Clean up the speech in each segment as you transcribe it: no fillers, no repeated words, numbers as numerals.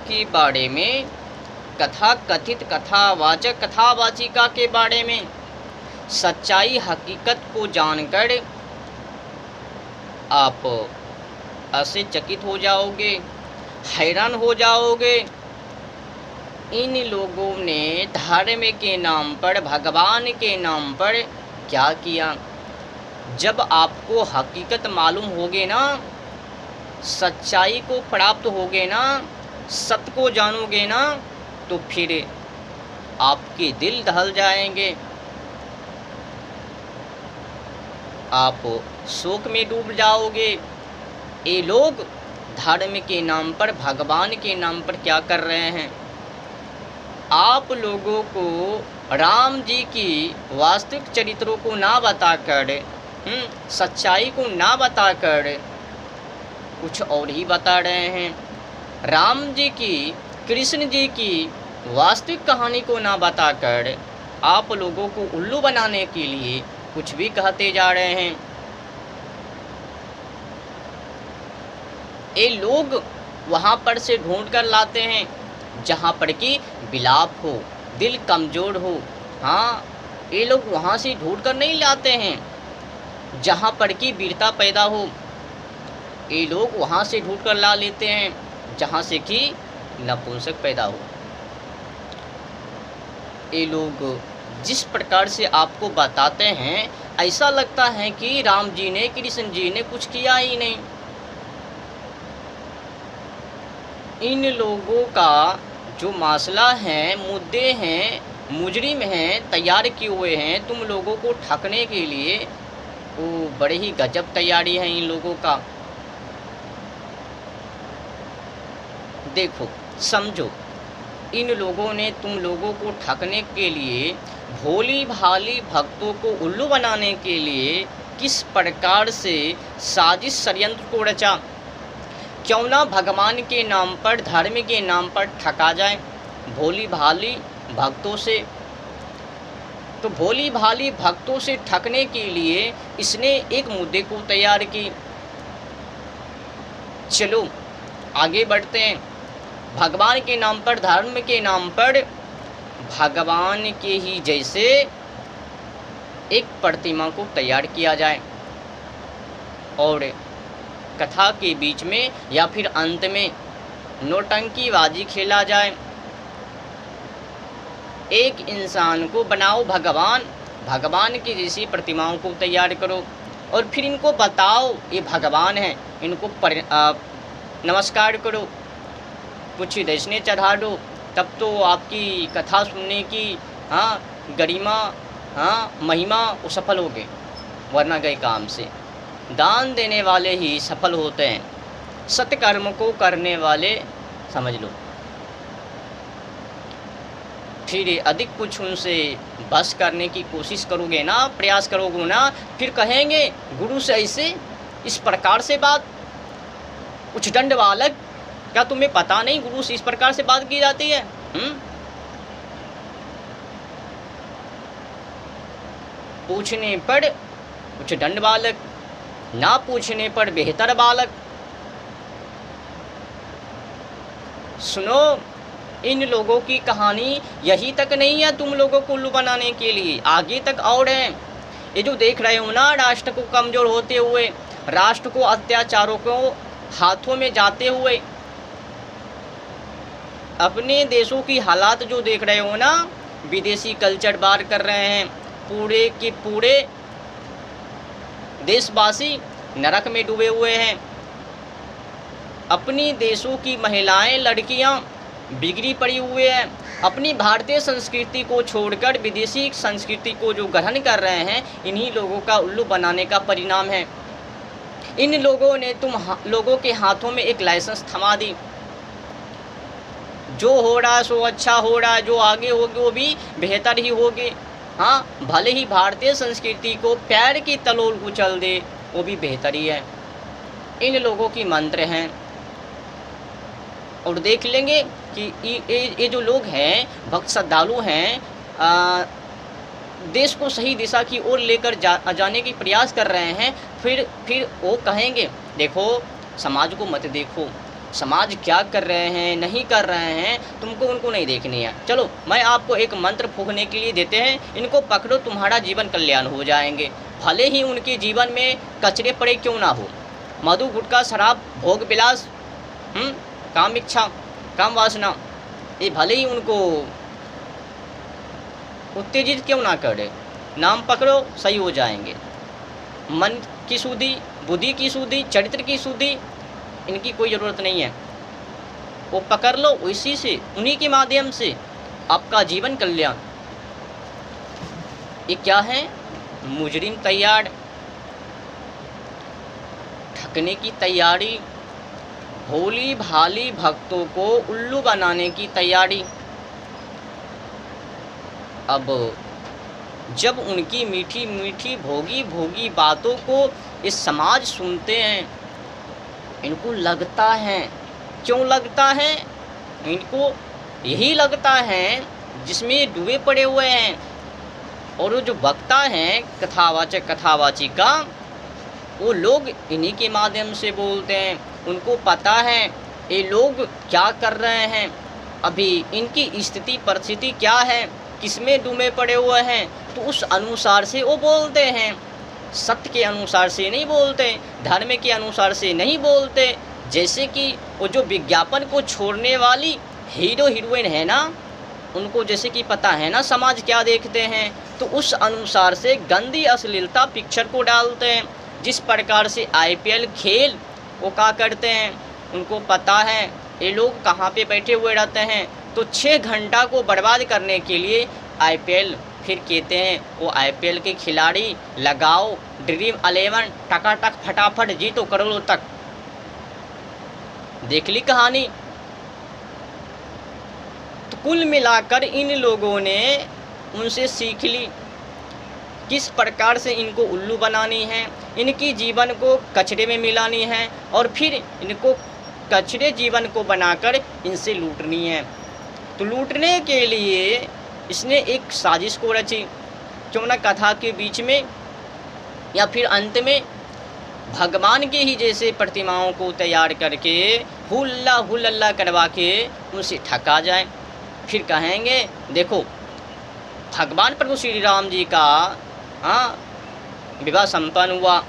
के बारे में, कथा कथित कथावाचक कथावाचिका के बारे में, सच्चाई हकीकत को जानकर आप आश्चर्यचकित हो जाओगे, हैरान हो जाओगे। इन लोगों ने धर्म के नाम पर, भगवान के नाम पर क्या किया। जब आपको हकीकत मालूम होगे ना, सच्चाई को प्राप्त होगे ना, सत्य को जानोगे ना, तो फिर आपके दिल दहल जाएंगे, आप शोक में डूब जाओगे। ये लोग धर्म के नाम पर, भगवान के नाम पर क्या कर रहे हैं। आप लोगों को राम जी की वास्तविक चरित्रों को ना बताकर, सच्चाई को ना बताकर कुछ और ही बता रहे हैं। राम जी की, कृष्ण जी की वास्तविक कहानी को ना बताकर आप लोगों को उल्लू बनाने के लिए कुछ भी कहते जा रहे हैं। ये लोग वहाँ पर से ढूंढ कर लाते हैं जहाँ पर कि विलाप हो, दिल कमज़ोर हो। हाँ, ये लोग वहाँ से ढूंढ कर नहीं लाते हैं जहाँ पर कि वीरता पैदा हो। ये लोग वहाँ से ढूंढ कर ला लेते हैं जहाँ से कि नपुंसक पैदा हो। ये लोग जिस प्रकार से आपको बताते हैं, ऐसा लगता है कि राम जी ने, कृष्ण जी ने कुछ किया ही नहीं। इन लोगों का जो मसला है, मुद्दे हैं, मुजरिम हैं, तैयार किए हुए हैं तुम लोगों को ठगने के लिए, वो बड़े ही गजब तैयारी है इन लोगों का। देखो, समझो, इन लोगों ने तुम लोगों को ठगने के लिए, भोली भाली भक्तों को उल्लू बनाने के लिए किस प्रकार से साजिश षड्यंत्र को रचा। क्यों ना भगवान के नाम पर, धर्म के नाम पर ठगा जाए भोली भाली भक्तों से। तो भोली भाली भक्तों से ठगने के लिए इसने एक मुद्दे को तैयार की। चलो आगे बढ़ते हैं। भगवान के नाम पर, धर्म के नाम पर भगवान के ही जैसे एक प्रतिमा को तैयार किया जाए और कथा के बीच में या फिर अंत में नौटंकीबाजी खेला जाए। एक इंसान को बनाओ भगवान, भगवान की जैसी प्रतिमाओं को तैयार करो और फिर इनको बताओ ये भगवान है, इनको नमस्कार करो, कुछ दक्षिणे चढ़ा दो, तब तो आपकी कथा सुनने की गरिमा, महिमा वो सफल हो गए, वरना गए काम से। दान देने वाले ही सफल होते हैं, सत्कर्म को करने वाले समझ लो। फिर अधिक कुछ उनसे बस करने की कोशिश करोगे ना, प्रयास करोगे ना, फिर कहेंगे गुरु से ऐसे इस प्रकार से बात, उच्चदंड बालक, क्या तुम्हें पता नहीं गुरु से इस प्रकार से बात की जाती है। पूछने पर उच्चदंड बालक, ना पूछने पर बेहतर बालक। सुनो, इन लोगों की कहानी यही तक नहीं है तुम लोगों को उल्लू बनाने के लिए, आगे तक और है। ये जो देख रहे हो ना, राष्ट्र को कमज़ोर होते हुए, राष्ट्र को अत्याचारों को हाथों में जाते हुए, अपने देशों की हालात जो देख रहे हो ना, विदेशी कल्चर बार कर रहे हैं, पूरे के पूरे देशवासी नरक में डूबे हुए हैं। अपनी देशों की महिलाएं, लड़कियां बिगड़ी पड़ी हुए हैं, अपनी भारतीय संस्कृति को छोड़कर विदेशी संस्कृति को जो ग्रहण कर रहे हैं, इन्हीं लोगों का उल्लू बनाने का परिणाम है। इन लोगों ने तुम लोगों के हाथों में एक लाइसेंस थमा दी। जो हो रहा है सो अच्छा हो रहा है, जो आगे होगी वो भी बेहतर ही होगी। हाँ, भले ही भारतीय संस्कृति को पैर की तलोल कुचल दे, वो भी बेहतर ही है। इन लोगों की मंत्र हैं। और देख लेंगे कि ये जो लोग हैं, भक्त श्रद्धालु हैं, देश को सही दिशा की ओर लेकर जाने की प्रयास कर रहे हैं। फिर वो कहेंगे देखो, समाज को मत देखो, समाज क्या कर रहे हैं नहीं कर रहे हैं, तुमको उनको नहीं देखनी है। चलो मैं आपको एक मंत्र फूकने के लिए देते हैं, इनको पकड़ो, तुम्हारा जीवन कल्याण हो जाएंगे। भले ही उनके जीवन में कचरे पड़े क्यों ना हो, मधु गुटखा शराब भोग विलास काम इच्छा काम वासना, ये भले ही उनको उत्तेजित क्यों ना करे, नाम पकड़ो सही हो जाएंगे। मन की शुद्धि, बुद्धि की शुद्धि, चरित्र की शुद्धि, इनकी कोई ज़रूरत नहीं है। वो पकड़ लो, उसी से उन्हीं के माध्यम से आपका जीवन कल्याण। ये क्या है? मुजरिम तैयार, ठगने की तैयारी, भोली भाली भक्तों को उल्लू बनाने की तैयारी। अब जब उनकी मीठी मीठी भोगी भोगी बातों को इस समाज सुनते हैं, इनको लगता है, क्यों लगता है? इनको यही लगता है जिसमें डूबे पड़े हुए हैं। और वो जो वक्ता हैं कथावाचक कथावाचिका, वो लोग इन्हीं के माध्यम से बोलते हैं। उनको पता है ये लोग क्या कर रहे हैं, अभी इनकी स्थिति परिस्थिति क्या है, किसमें डूबे पड़े हुए हैं, तो उस अनुसार से वो बोलते हैं। सत्य के अनुसार से नहीं बोलते, धर्म के अनुसार से नहीं बोलते। जैसे कि वो जो विज्ञापन को छोड़ने वाली हीरो हीरोइन है ना, उनको जैसे कि पता है ना समाज क्या देखते हैं, तो उस अनुसार से गंदी अश्लीलता पिक्चर को डालते हैं। जिस प्रकार से IPL खेल वो क्या करते हैं, उनको पता है ये लोग कहाँ पे बैठे हुए रहते हैं, तो 6 घंटा को बर्बाद करने के लिए IPL, फिर कहते हैं वो IPL के खिलाड़ी लगाओ ड्रीम 11 टकाटक फटाफट जीतो करोड़ों तक। देख ली कहानी। तो कुल मिलाकर इन लोगों ने उनसे सीख ली किस प्रकार से इनको उल्लू बनानी है, इनकी जीवन को कचरे में मिलानी है और फिर इनको कचरे जीवन को बनाकर इनसे लूटनी है। तो लूटने के लिए इसने एक साजिश को रची। क्यों ना कथा के बीच में या फिर अंत में भगवान के ही जैसे प्रतिमाओं को तैयार करके हुल्ला हुल्ला करवा के उनसे ठगा जाए। फिर कहेंगे देखो भगवान प्रभु श्री राम जी का विवाह संपन्न हुआ,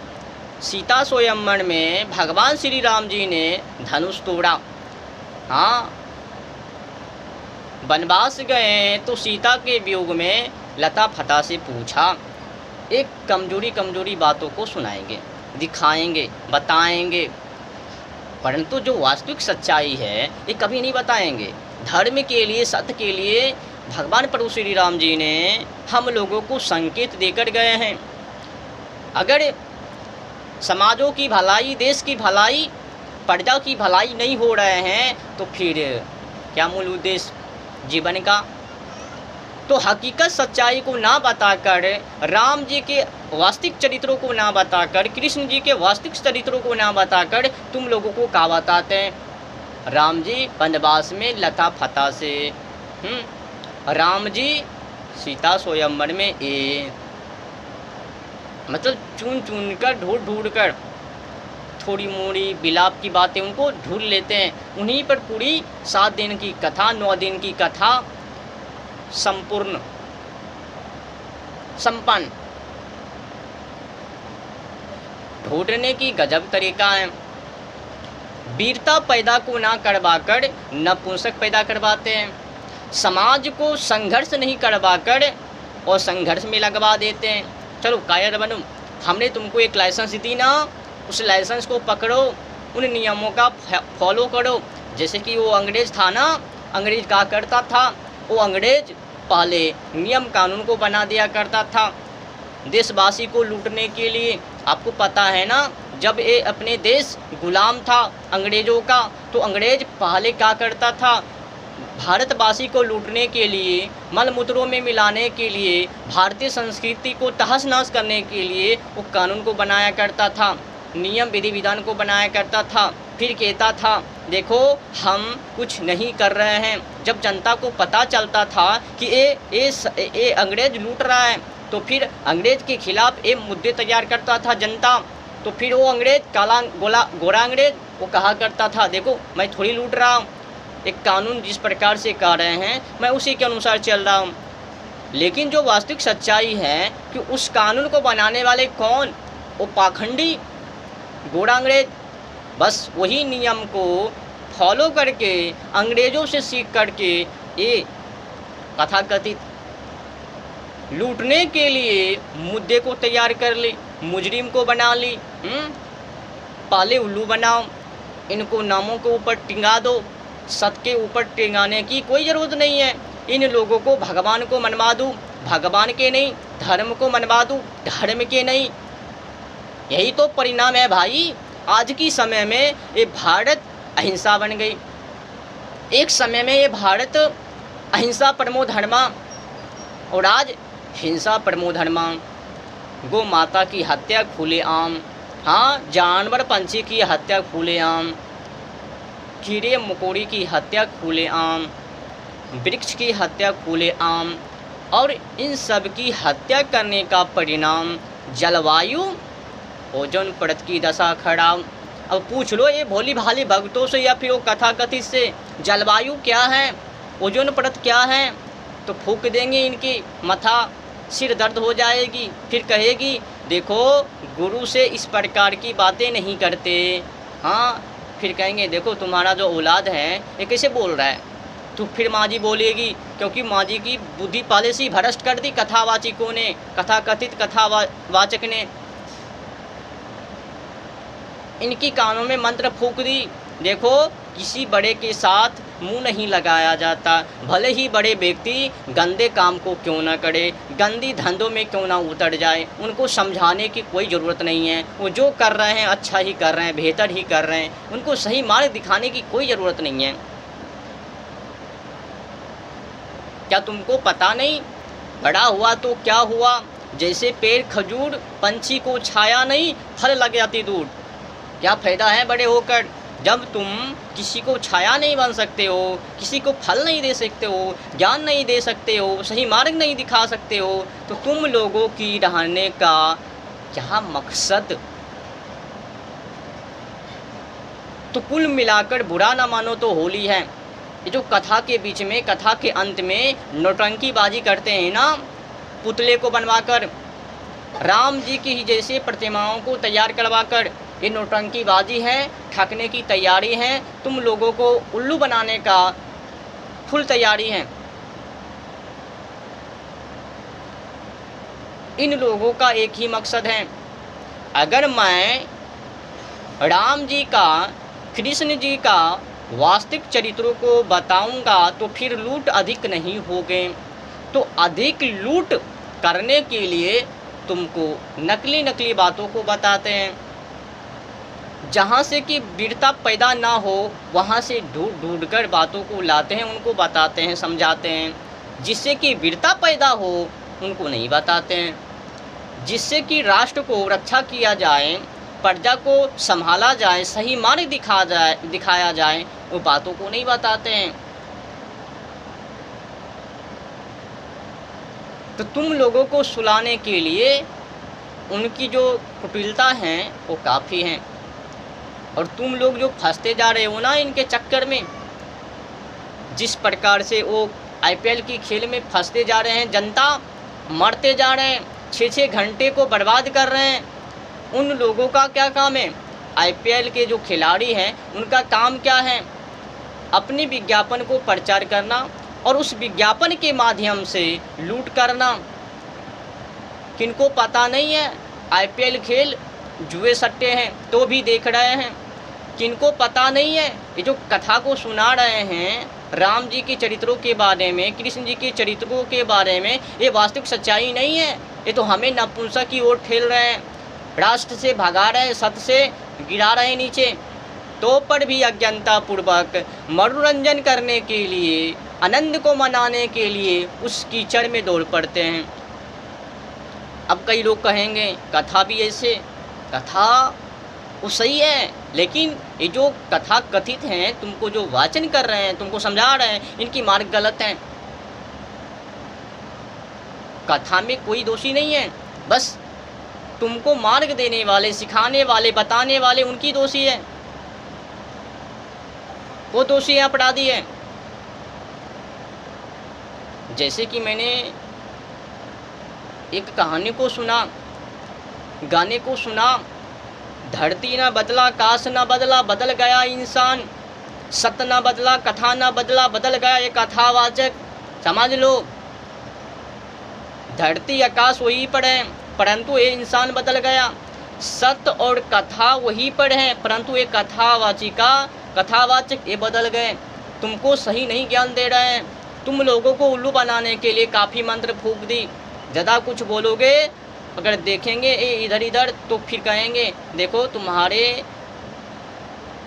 सीता स्वयंवर में भगवान श्री राम जी ने धनुष तोड़ा। वनवास गए तो सीता के वियोग में लता फता से पूछा। एक कमजोरी बातों को सुनाएंगे, दिखाएंगे, बताएंगे, परंतु जो वास्तविक सच्चाई है ये कभी नहीं बताएंगे। धर्म के लिए, सत्य के लिए भगवान प्रभु श्री राम जी ने हम लोगों को संकेत देकर गए हैं। अगर समाजों की भलाई, देश की भलाई, प्रजा की भलाई नहीं हो रहे हैं तो फिर क्या मूल उद्देश्य जीवन का? तो हकीकत सच्चाई को ना बताकर, राम जी के वास्तविक चरित्रों को ना बताकर, कृष्ण जी के वास्तविक चरित्रों को ना बताकर तुम लोगों को क्या बताते हैं? राम जी वनवास में लता फता से, राम जी सीता स्वयंवर में मतलब चुन कर ढूंढ कर थोड़ी मोड़ी बिलाप की बातें उनको ढूंढ लेते हैं। उन्हीं पर पूरी 7 दिन की कथा, 9 दिन की कथा संपूर्ण संपन्न। ढूंढने की गजब तरीका है। वीरता पैदा को ना करवाकर नपुंसक पैदा करवाते हैं। समाज को संघर्ष नहीं करवाकर और संघर्ष में लगवा देते हैं। चलो कायर बनो, हमने तुमको एक लाइसेंस दी ना, उस लाइसेंस को पकड़ो, उन नियमों का फॉलो करो। जैसे कि वो अंग्रेज था ना, अंग्रेज क्या करता था, वो अंग्रेज पहले नियम कानून को बना दिया करता था देशवासी को लूटने के लिए। आपको पता है ना, जब ये अपने देश गुलाम था अंग्रेज़ों का, तो अंग्रेज पहले क्या करता था, भारतवासी को लूटने के लिए, मलमूत्रों में मिलाने के लिए, भारतीय संस्कृति को तहस नहस करने के लिए वो कानून को बनाया करता था, नियम विधि विधान को बनाया करता था। फिर कहता था देखो हम कुछ नहीं कर रहे हैं। जब जनता को पता चलता था कि ये अंग्रेज लूट रहा है, तो फिर अंग्रेज के खिलाफ ये मुद्दे तैयार करता था जनता। तो फिर वो अंग्रेज, काला गोरा अंग्रेज वो कहा करता था देखो मैं थोड़ी लूट रहा हूँ, एक कानून जिस प्रकार से कर रहे हैं मैं उसी के अनुसार चल रहा हूँ। लेकिन जो वास्तविक सच्चाई है कि उस कानून को बनाने वाले कौन, वो पाखंडी गोरा अंग्रेज। बस वही नियम को फॉलो करके अंग्रेज़ों से सीख करके ये तथाकथित लूटने के लिए मुद्दे को तैयार कर ली, मुजरिम को बना ली। पाले उल्लू बनाओ, इनको नामों के ऊपर टिंगा दो, सत के ऊपर टिंगाने की कोई ज़रूरत नहीं है। इन लोगों को भगवान को मनवा दूँ, भगवान के नहीं, धर्म को मनवा दूँ, धर्म के नहीं। यही तो परिणाम है भाई। आज की समय में ये भारत अहिंसा बन गई। एक समय में ये भारत अहिंसा परमो धर्मा, और आज हिंसा परमो धर्मा। गौ माता की हत्या खुलेआम, हाँ जानवर पंछी की हत्या खुलेआम, कीड़े मकोड़ी की हत्या खुलेआम, वृक्ष की हत्या खुलेआम, और इन सब की हत्या करने का परिणाम जलवायु ओजोन परत की दशा खड़ा। अब पूछ लो ये भोली भाली भक्तों से या फिर वो कथाकथित से, जलवायु क्या है, ओजोन परत क्या है, तो फूंक देंगे इनकी मथा, सिर दर्द हो जाएगी। फिर कहेगी देखो गुरु से इस प्रकार की बातें नहीं करते। हाँ, फिर कहेंगे देखो तुम्हारा जो औलाद है ये कैसे बोल रहा है। तो फिर माँ जी बोलेगी, क्योंकि माँ जी की बुद्धि पहले से ही भ्रष्ट कर दी कथावाचिकों ने, कथाकथित कथावाचक ने। इनकी कानों में मंत्र फूंक दी। देखो किसी बड़े के साथ मुंह नहीं लगाया जाता, भले ही बड़े व्यक्ति गंदे काम को क्यों ना करे, गंदी धंधों में क्यों ना उतर जाए, उनको समझाने की कोई ज़रूरत नहीं है। वो जो कर रहे हैं अच्छा ही कर रहे हैं, बेहतर ही कर रहे हैं, उनको सही मार्ग दिखाने की कोई ज़रूरत नहीं है। क्या तुमको पता नहीं, बड़ा हुआ तो क्या हुआ, जैसे पेड़ खजूर, पंछी को छाया नहीं, फल लग जाती दूर। क्या फ़ायदा है बड़े होकर, जब तुम किसी को छाया नहीं बन सकते हो, किसी को फल नहीं दे सकते हो, ज्ञान नहीं दे सकते हो, सही मार्ग नहीं दिखा सकते हो, तो तुम लोगों की रहने का क्या मकसद। तो कुल मिलाकर बुरा ना मानो तो होली है। ये जो कथा के बीच में, कथा के अंत में नौटंकीबाजी करते हैं ना, पुतले को बनवाकर, राम जी की ही जैसे प्रतिमाओं को तैयार करवाकर, ये नौटंकीबाजी है, ठगने की तैयारी है, तुम लोगों को उल्लू बनाने का फुल तैयारी है। इन लोगों का एक ही मकसद है, अगर मैं राम जी का, कृष्ण जी का वास्तविक चरित्रों को बताऊंगा तो फिर लूट अधिक नहीं होगे। तो अधिक लूट करने के लिए तुमको नकली नकली बातों को बताते हैं, जहाँ से कि वीरता पैदा ना हो वहाँ से ढूंढ ढूंढ कर बातों को लाते हैं, उनको बताते हैं, समझाते हैं। जिससे कि वीरता पैदा हो उनको नहीं बताते हैं। जिससे कि राष्ट्र को रक्षा किया जाए, प्रजा को संभाला जाए, सही मार्ग दिखाया जाए, वो बातों को नहीं बताते हैं। तो तुम लोगों को सुलाने के लिए उनकी जो कुटिलता है वो काफ़ी है। और तुम लोग जो फंसते जा रहे हो ना इनके चक्कर में, जिस प्रकार से वो IPL की खेल में फंसते जा रहे हैं, जनता मरते जा रहे हैं, 6-6 घंटे को बर्बाद कर रहे हैं। उन लोगों का क्या काम है? IPL के जो खिलाड़ी हैं उनका काम क्या है? अपने विज्ञापन को प्रचार करना और उस विज्ञापन के माध्यम से लूट करना। किनको पता नहीं है IPL खेल जुए सट्टे हैं तो भी देख रहे हैं। किनको पता नहीं है ये जो कथा को सुना रहे हैं राम जी के चरित्रों के बारे में, कृष्ण जी के चरित्रों के बारे में, ये वास्तविक सच्चाई नहीं है। ये तो हमें नपुंसक की ओर ठेल रहे हैं, राष्ट्र से भगा रहे हैं, सत से गिरा रहे हैं नीचे। तो पर भी अज्ञानता पूर्वक मनोरंजन करने के लिए, आनंद को मनाने के लिए उस कीचड़ में दौड़ पड़ते हैं। अब कई लोग कहेंगे कथा भी ऐसे, कथा वो सही है, लेकिन ये जो कथा कथित हैं, तुमको जो वाचन कर रहे हैं, तुमको समझा रहे हैं, इनकी मार्ग गलत है। कथा में कोई दोषी नहीं है, बस तुमको मार्ग देने वाले, सिखाने वाले, बताने वाले उनकी दोषी है। वो दोषी है, अपराधी है। जैसे कि मैंने एक कहानी को सुना, गाने को सुना, धरती न बदला, काश न बदला, बदल गया इंसान, सत्य न बदला, कथा न बदला, बदल गया ये कथावाचक। समझ लो, धरती आकाश वही पर है, परंतु ये इंसान बदल गया। सत्य और कथा वही पर है, परंतु ये कथावाचक ये बदल गए। तुमको सही नहीं ज्ञान दे रहे हैं। तुम लोगों को उल्लू बनाने के लिए काफ़ी मंत्र फूंक दी। ज़्यादा कुछ बोलोगे, अगर देखेंगे इधर इधर, तो फिर कहेंगे देखो तुम्हारे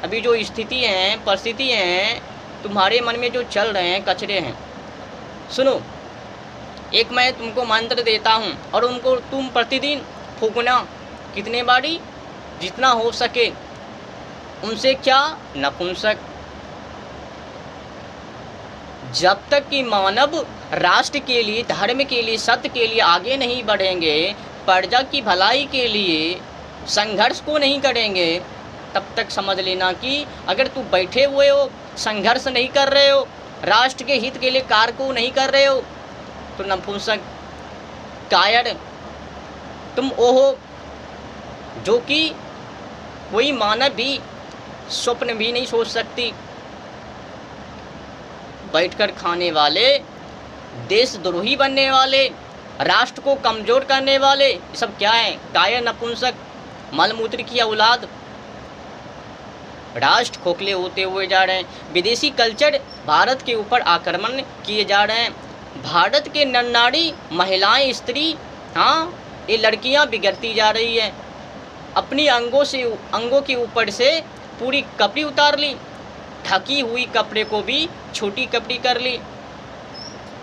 अभी जो स्थिति हैं, परिस्थिति हैं, तुम्हारे मन में जो चल रहे हैं कचरे हैं। सुनो, एक मैं तुमको मंत्र देता हूँ और उनको तुम प्रतिदिन फूंकना, कितने बारी, जितना हो सके। उनसे क्या, नपुंसक। जब तक कि मानव राष्ट्र के लिए, धर्म के लिए, सत्य के लिए आगे नहीं बढ़ेंगे, प्रजा की भलाई के लिए संघर्ष को नहीं करेंगे, तब तक समझ लेना कि अगर तू बैठे हुए हो, संघर्ष नहीं कर रहे हो, राष्ट्र के हित के लिए कार्य को नहीं कर रहे हो, तो नपुंसक, कायर तुम वो हो जो कि कोई मानव भी स्वप्न भी नहीं सोच सकती। बैठकर खाने वाले, देशद्रोही बनने वाले, राष्ट्र को कमज़ोर करने वाले, ये सब क्या है, कायर, नपुंसक, मलमूत्र की औलाद। राष्ट्र खोखले होते हुए जा रहे हैं। विदेशी कल्चर भारत के ऊपर आक्रमण किए जा रहे हैं। भारत के नर नारी, महिलाएं, स्त्री, हाँ, ये लड़कियां बिगड़ती जा रही है। अपनी अंगों के ऊपर से पूरी कपड़ी उतार ली, ढकी हुई कपड़े को भी छोटी कपड़ी कर ली।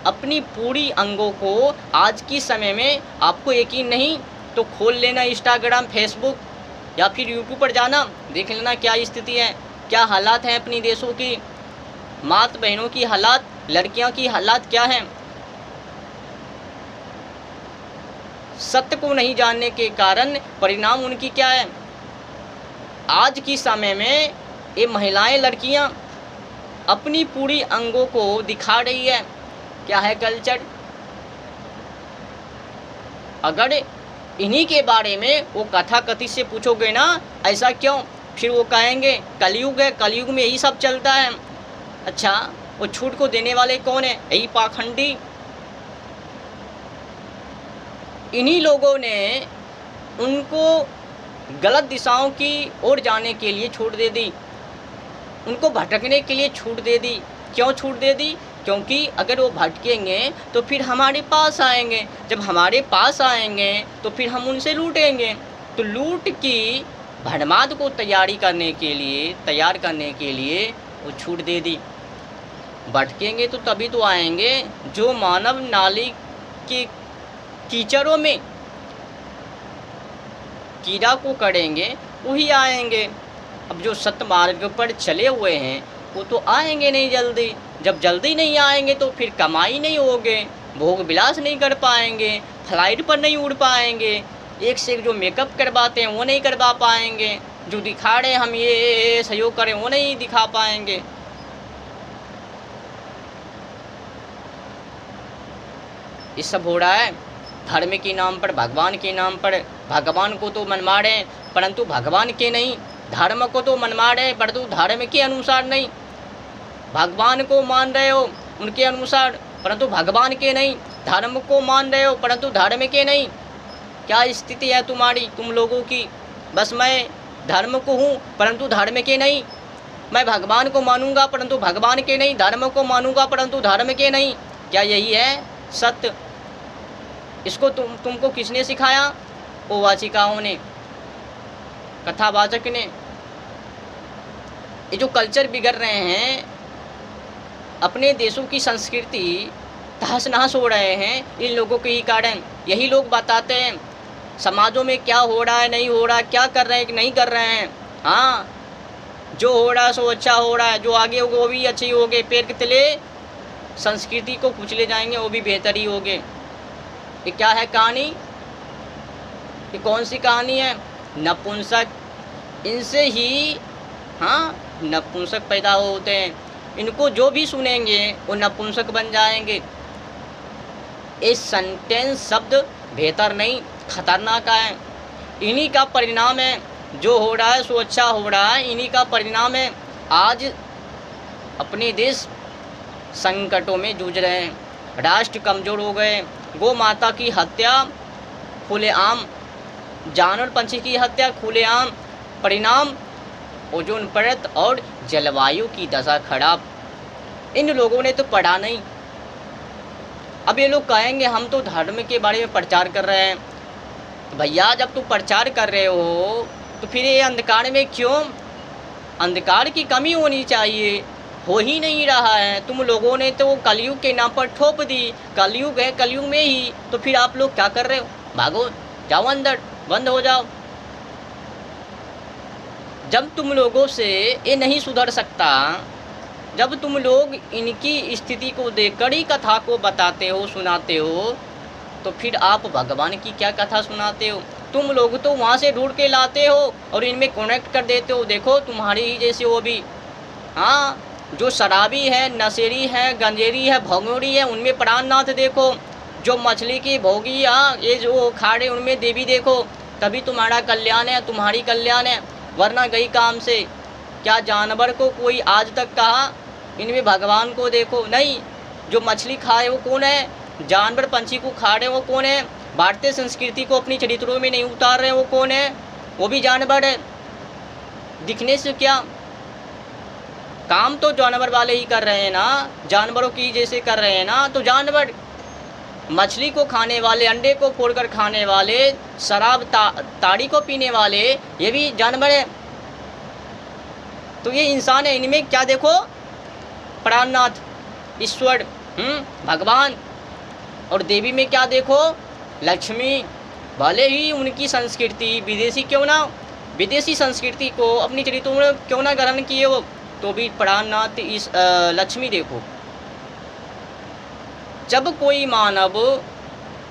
अपनी पूरी अंगों को आज की समय में आपको यकीन नहीं तो खोल लेना इंस्टाग्राम, फेसबुक या फिर यूट्यूब पर जाना, देख लेना क्या स्थिति है, क्या हालात हैं अपनी देशों की, माता बहनों की हालात, लड़कियों की हालात क्या हैं। सत्य को नहीं जानने के कारण परिणाम उनकी क्या है। आज की समय में ये महिलाएं, लड़कियां अपनी पूरी अंगों को दिखा रही है। क्या है कल्चर। अगर इन्हीं के बारे में वो कथा कथित से पूछोगे ना, ऐसा क्यों, फिर वो कहेंगे कलयुग है, कलयुग में यही सब चलता है। अच्छा, वो छूट को देने वाले कौन है, यही पाखंडी। इन्हीं लोगों ने उनको गलत दिशाओं की ओर जाने के लिए छूट दे दी, उनको भटकने के लिए छूट दे दी। क्यों छूट दे दी, क्योंकि अगर वो भटकेंगे तो फिर हमारे पास आएंगे, जब हमारे पास आएंगे तो फिर हम उनसे लूटेंगे। तो लूट की भरमाद को तैयार करने के लिए वो छूट दे दी। भटकेंगे तो तभी तो आएंगे, जो मानव नाली के कीचड़ों में कीड़ा को करेंगे वही आएंगे। अब जो सत्य मार्ग पर चले हुए हैं वो तो आएंगे नहीं जल्दी। जब जल्दी नहीं आएंगे तो फिर कमाई नहीं होगे, भोग विलास नहीं कर पाएंगे, फ्लाइट पर नहीं उड़ पाएंगे, एक से एक जो मेकअप करवाते हैं वो नहीं करवा पाएंगे, जो दिखा रहे हम ये सहयोग करें वो नहीं दिखा पाएंगे। ये सब हो रहा है धर्म के नाम पर, भगवान के नाम पर। भगवान को तो मनवा रहे हैं परंतु भगवान के नहीं, धर्म को तो मनवा रहे हैं परंतु धर्म के अनुसार नहीं। भगवान को मान रहे हो उनके अनुसार परंतु भगवान के नहीं, धर्म को मान रहे हो परंतु धर्म के नहीं। क्या स्थिति है तुम्हारी, तुम लोगों की। बस मैं धर्म को हूँ परंतु धर्म के नहीं, मैं भगवान को मानूंगा परंतु भगवान के नहीं, धर्म को मानूंगा परंतु धर्म के नहीं। क्या यही है सत्य। इसको तुमको किसने सिखाया, वो वाचिकाओं ने, कथावाचक ने। ये जो कल्चर बिगड़ रहे हैं, अपने देशों की संस्कृति तहस नहस हो रहे हैं, इन लोगों के ही कारण। यही लोग बताते हैं समाजों में क्या हो रहा है, नहीं हो रहा, क्या कर रहे हैं कि नहीं कर रहे हैं। हाँ, जो हो रहा है सो अच्छा हो रहा है, जो आगे होगा वो भी अच्छे होंगे, पैर के तले संस्कृति को कुचले जाएंगे वो भी बेहतर ही होंगे। ये क्या है कहानी, ये कौन सी कहानी है, नपुंसक। इनसे ही हाँ नपुंसक पैदा होते हैं। इनको जो भी सुनेंगे वो नपुंसक बन जाएंगे। इस सेंटेंस शब्द बेहतर नहीं, खतरनाक है। इन्हीं का परिणाम है, जो हो रहा है सो अच्छा हो रहा है, इन्हीं का परिणाम है। आज अपने देश संकटों में जूझ रहे हैं, राष्ट्र कमज़ोर हो गए। गौ माता की हत्या खुलेआम, जानवर पंछी की हत्या खुलेआम, परिणाम ओजोन परत और जलवायु की दशा खराब। इन लोगों ने तो पढ़ा नहीं। अब ये लोग कहेंगे हम तो धर्म के बारे में प्रचार कर रहे हैं। भैया जब तुम प्रचार कर रहे हो तो फिर ये अंधकार में क्यों? अंधकार की कमी होनी चाहिए, हो ही नहीं रहा है। तुम लोगों ने तो कलयुग के नाम पर ठोप दी। कलयुग है, कलयुग में ही तो फिर आप लोग क्या कर रहे हो? भागो, जाओ अंदर, बंद हो जाओ। जब तुम लोगों से ये नहीं सुधर सकता, जब तुम लोग इनकी स्थिति को देखकर ही कथा को बताते हो, सुनाते हो, तो फिर आप भगवान की क्या कथा सुनाते हो? तुम लोग तो वहाँ से ढूंढ के लाते हो और इनमें कनेक्ट कर देते हो। देखो तुम्हारी ही जैसे वो भी, हाँ, जो शराबी है, नशेरी है, गंजेरी है, भगोरी है, उनमें प्राणनाथ देखो। जो मछली की भोगी, हाँ, ये जो खाड़े, उनमें देवी देखो। तभी तुम्हारा कल्याण है, तुम्हारी कल्याण है, वरना गई काम से। क्या जानवर को कोई आज तक कहा इनमें भगवान को देखो? नहीं। जो मछली खाए वो कौन है? जानवर पंछी को खा रहे वो कौन है? भारतीय संस्कृति को अपनी चरित्रों में नहीं उतार रहे वो कौन है? वो भी जानवर है। दिखने से क्या? काम तो जानवर वाले ही कर रहे हैं ना, जानवरों की जैसे कर रहे हैं ना। तो जानवर, मछली को खाने वाले, अंडे को फोड़कर खाने वाले, शराब ताड़ी को पीने वाले, ये भी जानवर है। तो ये इंसान है, इनमें क्या देखो? प्राणनाथ, ईश्वर, भगवान। और देवी में क्या देखो? लक्ष्मी। भले ही उनकी संस्कृति विदेशी क्यों ना, विदेशी संस्कृति को अपनी चरित्रों में क्यों ना ग्रहण किए हो, तो भी प्राणनाथ, इस लक्ष्मी देखो। जब कोई मानव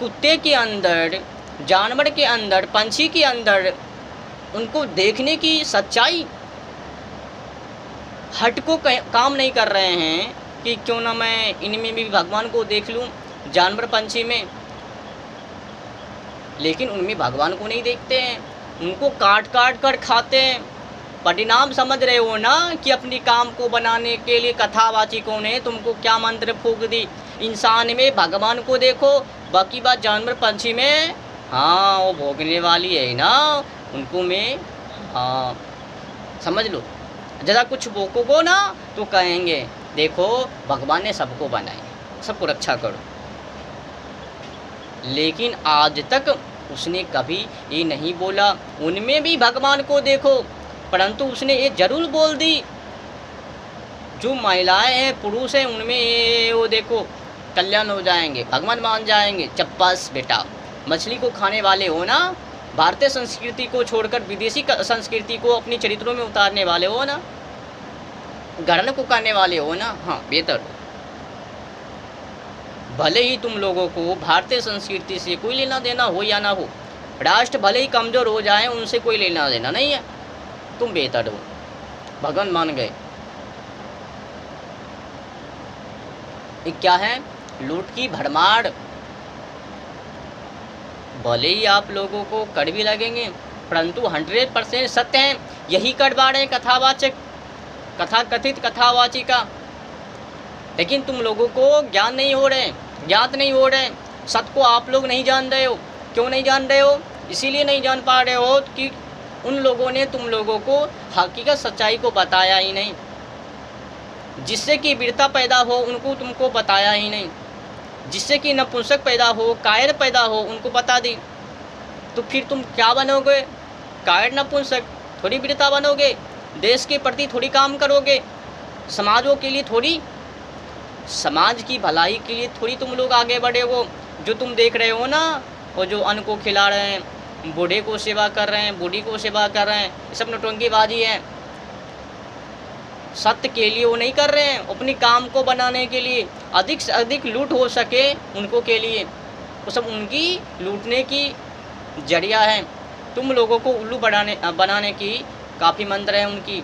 कुत्ते के अंदर, जानवर के अंदर, पंछी के अंदर उनको देखने की सच्चाई हट को काम नहीं कर रहे हैं कि क्यों ना मैं इनमें भी भगवान को देख लूं, जानवर पंछी में, लेकिन उनमें भगवान को नहीं देखते हैं, उनको काट काट कर खाते हैं। परिणाम समझ रहे हो ना कि अपनी काम को बनाने के लिए कथावाचिकों ने तुमको क्या मंत्र फूंक दी? इंसान में भगवान को देखो, बाकी बात जानवर पंछी में, हाँ, वो भोगने वाली है ना, उनको में, हाँ, समझ लो। ज़रा कुछ भोगोगो ना तो कहेंगे देखो भगवान ने सबको बनाए, सबको रक्षा करो। लेकिन आज तक उसने कभी ये नहीं बोला उनमें भी भगवान को देखो, परंतु उसने ये जरूर बोल दी जो महिलाएं हैं, पुरुष हैं, उनमें ये वो देखो कल्याण हो जाएंगे, भगवान मान जाएंगे। चप्पस बेटा, मछली को खाने वाले हो ना, भारतीय संस्कृति को छोड़कर विदेशी संस्कृति को अपनी चरित्रों में उतारने वाले हो ना, गणन को करने वाले हो ना, हाँ बेहतर हो। भले ही तुम लोगों को भारतीय संस्कृति से कोई लेना देना हो या ना हो, राष्ट्र भले ही कमज़ोर हो जाए, उनसे कोई लेना देना नहीं है, तुम बेहतर हो, भगवान मान गए। ये क्या है? लूट की भरमार। भले ही आप लोगों को कड़वी लगेंगे, परंतु 100% सत्य हैं। यही करवा रहे हैं कथावाचक, कथा कथित कथावाचिका। लेकिन तुम लोगों को ज्ञान नहीं हो रहे, ज्ञात नहीं हो रहे, सत्य को आप लोग नहीं जान रहे हो। क्यों नहीं जान रहे हो? इसीलिए नहीं जान पा रहे हो कि उन लोगों ने तुम लोगों को हकीकत सच्चाई को बताया ही नहीं। जिससे कि वीरता पैदा हो उनको तुमको बताया ही नहीं, जिससे कि नपुंसक पैदा हो, कायर पैदा हो, उनको बता दी। तो फिर तुम क्या बनोगे? कायर नपुंसक, थोड़ी वीरता बनोगे, देश के प्रति थोड़ी काम करोगे, समाजों के लिए थोड़ी, समाज की भलाई के लिए थोड़ी तुम लोग आगे बढ़े हो। जो तुम देख रहे हो ना, वो जो अन्न को खिला रहे हैं, बूढ़े को सेवा कर रहे हैं, बूढ़ी को सेवा कर रहे हैं, ये सब नौटंकीबाजी है। सत्य के लिए वो नहीं कर रहे हैं, अपनी काम को बनाने के लिए, अधिक से अधिक लूट हो सके उनको के लिए, वो सब उनकी लूटने की जरिया है। तुम लोगों को उल्लू बनाने की काफ़ी मंत्र है उनकी।